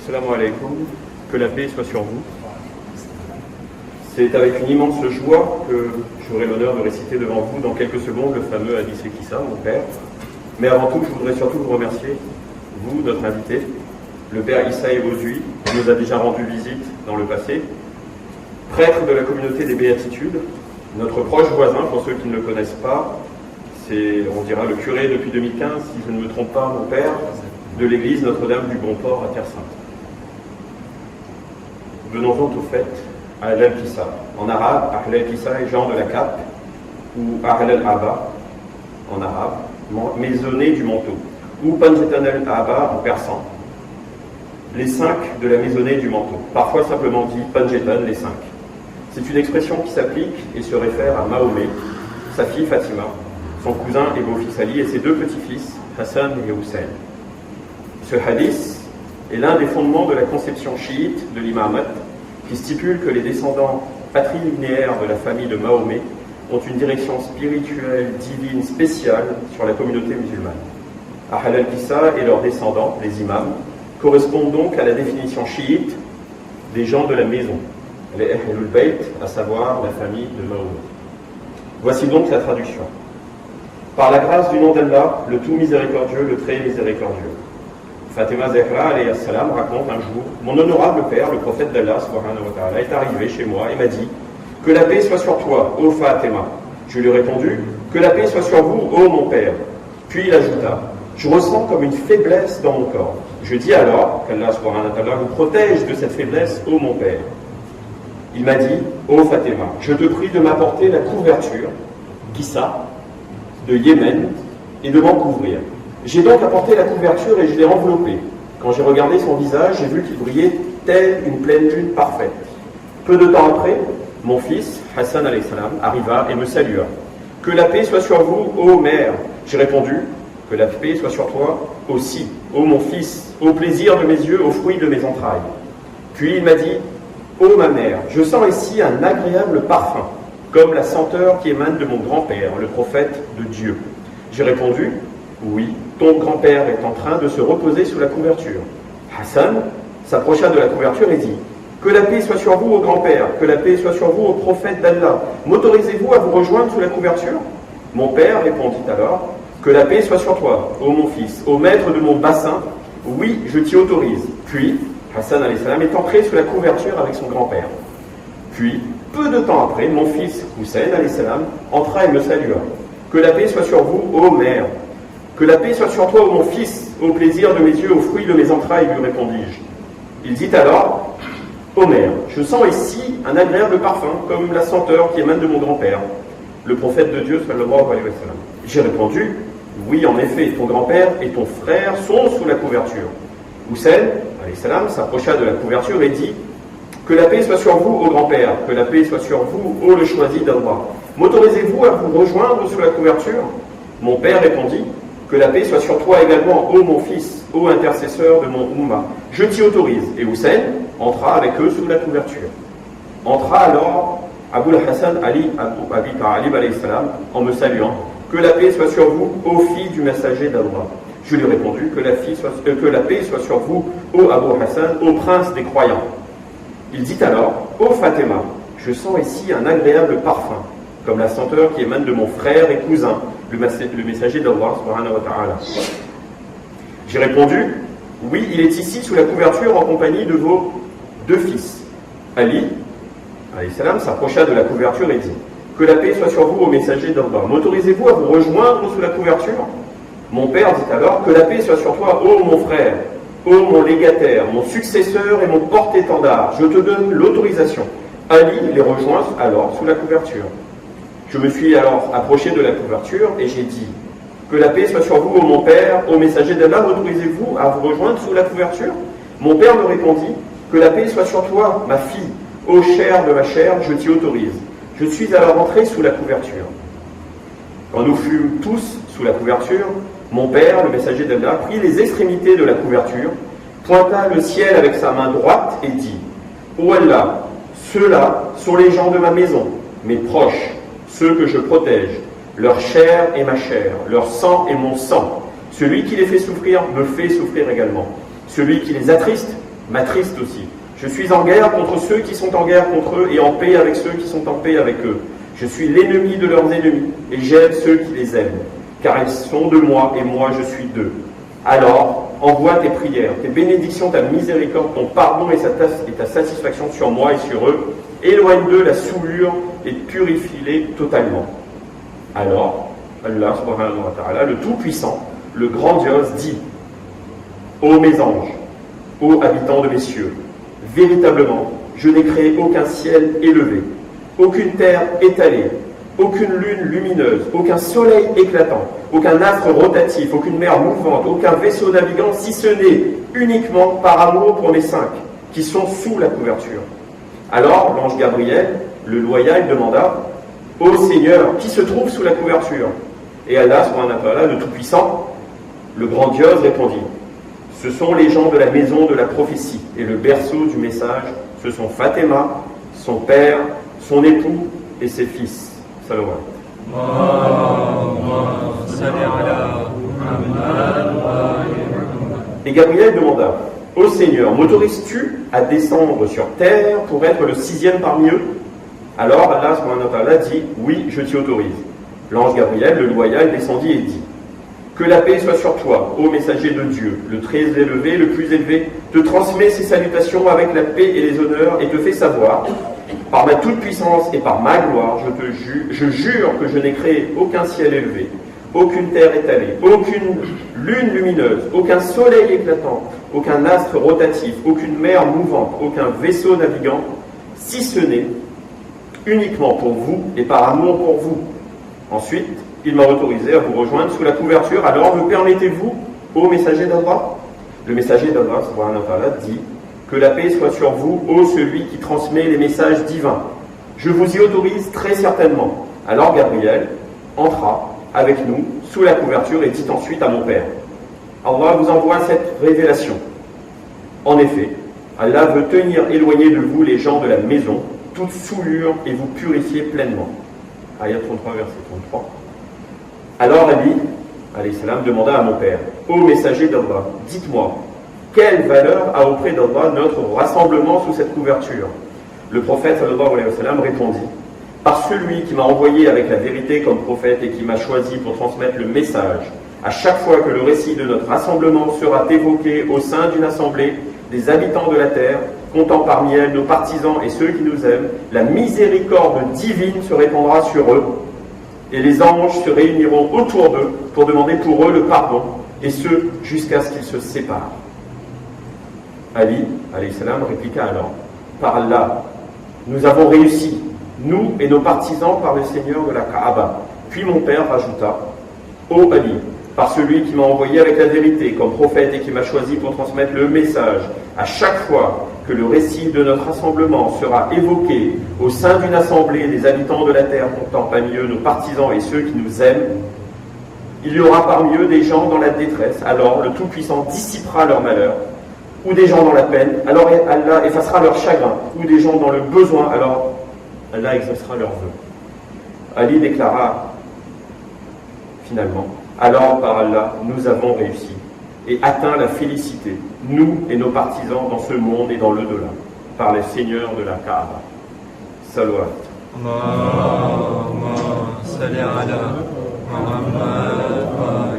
Assalamu alaikum, que la paix soit sur vous. C'est avec une immense joie que j'aurai l'honneur de réciter devant vous dans quelques secondes le fameux Hadith Kissa, mon père. Mais avant tout, je voudrais surtout vous remercier, vous, notre invité, le père Issa Ebozui, qui nous a déjà rendu visite dans le passé, prêtre de la communauté des Béatitudes, notre proche voisin, pour ceux qui ne le connaissent pas, c'est, on dira, le curé depuis 2015, si je ne me trompe pas, mon père, de l'église Notre-Dame du Bon-Port à Terre-Sainte. Venons-en au fait, Ahl al-Kissa. En arabe, Ahl al-Kissa est genre de la cape, ou Ahl al-Aba, en arabe, maisonnée du manteau, ou Panjetan al-Aba en persan, les 5 de la maisonnée du manteau, parfois simplement dit Panjetan, les 5. C'est une expression qui s'applique et se réfère à Mahomet, sa fille Fatima, son cousin et beau-fils Ali et ses 2 petits-fils, Hassan et Hussein. Ce hadith est l'un des fondements de la conception chiite de l'imamate, qui stipule que les descendants patrilinéaires de la famille de Mahomet ont une direction spirituelle divine spéciale sur la communauté musulmane. Ahl al-Kissa et leurs descendants, les imams, correspondent donc à la définition chiite des gens de la maison, les Ahlul Bayt, à savoir la famille de Mahomet. Voici donc la traduction. Par la grâce du nom d'Allah, le tout miséricordieux, le très miséricordieux. Fatima Zahra alayhi salam raconte un jour: mon honorable père, le prophète d'Allah subhanahu wa ta'ala, est arrivé chez moi et m'a dit: que la paix soit sur toi, ô Fatima. Je lui ai répondu: que la paix soit sur vous, ô mon père. Puis il ajouta: je ressens comme une faiblesse dans mon corps. Je dis alors qu'Allah subhanahu wa ta'ala vous protège de cette faiblesse, ô mon père. Il m'a dit: ô Fatima, je te prie de m'apporter la couverture, Kissa, de Yémen, et de m'en couvrir. J'ai donc apporté la couverture et je l'ai enveloppée. Quand j'ai regardé son visage, j'ai vu qu'il brillait telle une pleine lune parfaite. Peu de temps après, mon fils, Hassan alayhi salam, arriva et me salua. Que la paix soit sur vous, ô mère. J'ai répondu: que la paix soit sur toi aussi, ô mon fils, au plaisir de mes yeux, au fruit de mes entrailles. Puis il m'a dit: ô ma mère, je sens ici un agréable parfum, comme la senteur qui émane de mon grand-père, le prophète de Dieu. J'ai répondu: oui, ton grand-père est en train de se reposer sous la couverture. Hassan s'approcha de la couverture et dit: que la paix soit sur vous, ô grand-père, que la paix soit sur vous, ô prophète d'Allah. M'autorisez-vous à vous rejoindre sous la couverture? Mon père répondit alors: que la paix soit sur toi, ô mon fils, ô maître de mon bassin. Oui, je t'y autorise. Puis, Hassan alayhi salam est entré sous la couverture avec son grand-père. Puis, peu de temps après, mon fils, Hussein alayhi salam, entra et me salua. Que la paix soit sur vous, ô mère. Que la paix soit sur toi, ô mon fils, au plaisir de mes yeux, au fruit de mes entrailles, lui répondis-je. Il dit alors: ô mère, je sens ici un agréable parfum, comme la senteur qui émane de mon grand-père, le prophète de Dieu, sallallahu alayhi wa sallam. J'ai répondu: oui, en effet, ton grand-père et ton frère sont sous la couverture. Hussein, alayhi salam, s'approcha de la couverture et dit: que la paix soit sur vous, ô grand-père, que la paix soit sur vous, ô le choisi d'Allah. M'autorisez-vous à vous rejoindre sous la couverture? Mon père répondit: que la paix soit sur toi également, ô mon fils, ô intercesseur de mon Ummah. Je t'y autorise. Et Hussein entra avec eux sous la couverture. Entra alors Abul Hassan Ali Abi Talib alayhi salam en me saluant: que la paix soit sur vous, ô fille du messager d'Allah. Je lui ai répondu: que la paix soit sur vous, ô Abu Hassan, ô prince des croyants. Il dit alors: ô Fatima, je sens ici un agréable parfum, comme la senteur qui émane de mon frère et cousin, le messager d'Allah subhanahu wa ta'ala. J'ai répondu: oui, il est ici sous la couverture en compagnie de vos 2 fils. Ali, alayhi salam, s'approcha de la couverture et dit: que la paix soit sur vous, au messager d'Allah. M'autorisez-vous à vous rejoindre sous la couverture? Mon père dit alors: que la paix soit sur toi, ô mon frère, ô mon légataire, mon successeur et mon porte-étendard. Je te donne l'autorisation. Ali les rejoint alors sous la couverture. Je me suis alors approché de la couverture et j'ai dit: que la paix soit sur vous, ô mon père, ô messager d'Allah, m'autorisez-vous à vous rejoindre sous la couverture? Mon père me répondit: que la paix soit sur toi, ma fille, ô chair de ma chair, je t'y autorise. Je suis alors entré sous la couverture. Quand nous fûmes tous sous la couverture, mon père, le messager d'Allah, prit les extrémités de la couverture, pointa le ciel avec sa main droite et dit: ô Allah, ceux-là sont les gens de ma maison, mes proches, ceux que je protège, leur chair est ma chair, leur sang est mon sang. Celui qui les fait souffrir me fait souffrir également. Celui qui les attriste m'attriste aussi. Je suis en guerre contre ceux qui sont en guerre contre eux et en paix avec ceux qui sont en paix avec eux. Je suis l'ennemi de leurs ennemis et j'aime ceux qui les aiment, car ils sont de moi et moi je suis d'eux. Alors, envoie tes prières, tes bénédictions, ta miséricorde, ton pardon et ta satisfaction sur moi et sur eux. Éloigne d'eux la souillure et purifie-les totalement. Alors, Allah subhanahu wa ta'ala, le Tout-Puissant, le Grandiose, dit: Ô mes anges, ô habitants de mes cieux, véritablement, je n'ai créé aucun ciel élevé, aucune terre étalée, aucune lune lumineuse, aucun soleil éclatant, aucun astre rotatif, aucune mer mouvante, aucun vaisseau navigant, si ce n'est uniquement par amour pour mes cinq, qui sont sous la couverture. Alors, l'ange Gabriel, le loyal, demanda: Ô Seigneur, qui se trouve sous la couverture? Et Allah, subhanahu wa ta'ala, le Tout-Puissant, le Grandiose, répondit: Ce sont les gens de la maison de la prophétie et le berceau du message. Ce sont Fatima, son père, son époux et ses fils. Salawat. Et Gabriel demanda: Ô Seigneur, m'autorises-tu à descendre sur terre pour être le sixième parmi eux? Alors Allah subhanahu wa ta'ala dit: Oui, je t'y autorise. L'ange Gabriel, le loyal, descendit et dit: Que la paix soit sur toi, ô messager de Dieu, le très élevé, le plus élevé, te transmet ses salutations avec la paix et les honneurs et te fait savoir: Par ma toute-puissance et par ma gloire, je jure que je n'ai créé aucun ciel élevé, aucune terre étalée, aucune lune lumineuse, aucun soleil éclatant, aucun astre rotatif, aucune mer mouvante, aucun vaisseau navigant, si ce n'est uniquement pour vous et par amour pour vous. Ensuite, il m'a autorisé à vous rejoindre sous la couverture. Alors me permettez-vous, ô messager d'Allah? Le messager d'Allah subhanahu wa ta'ala dit: Que la paix soit sur vous, ô celui qui transmet les messages divins. Je vous y autorise très certainement. Alors Gabriel entra avec nous sous la couverture et dit ensuite à mon père: Allah vous envoie cette révélation. En effet, Allah veut tenir éloigné de vous les gens de la maison, toute souillure, et vous purifier pleinement. Ayat 33, verset 33. Alors Ali, alayhi salam, demanda à mon père: Ô messager d'Allah, dites-moi, quelle valeur a auprès d'Allah notre rassemblement sous cette couverture? Le prophète sallallahu alayhi wa sallam répondit: Par celui qui m'a envoyé avec la vérité comme prophète et qui m'a choisi pour transmettre le message, à chaque fois que le récit de notre rassemblement sera évoqué au sein d'une assemblée des habitants de la terre, comptant parmi elles nos partisans et ceux qui nous aiment, la miséricorde divine se répandra sur eux, et les anges se réuniront autour d'eux pour demander pour eux le pardon, et ce, jusqu'à ce qu'ils se séparent. Ali, alayhi salam, répliqua alors: Par Allah, nous avons réussi, nous et nos partisans, par le Seigneur de la Kaaba. Puis mon père rajouta: Ô Ali, par celui qui m'a envoyé avec la vérité comme prophète et qui m'a choisi pour transmettre le message, à chaque fois que le récit de notre rassemblement sera évoqué au sein d'une assemblée des habitants de la terre, comptant parmi eux nos partisans et ceux qui nous aiment, il y aura parmi eux des gens dans la détresse, alors le Tout-Puissant dissipera leur malheur, ou des gens dans la peine, alors Allah effacera leur chagrin, ou des gens dans le besoin, alors Allah exaucera leurs vœux. Ali déclara finalement: Alors par Allah, nous avons réussi et atteint la félicité, nous et nos partisans dans ce monde et dans l'au-delà, par les seigneurs de la Kaaba. Salawat. Allahumma salli ala Muhammad wa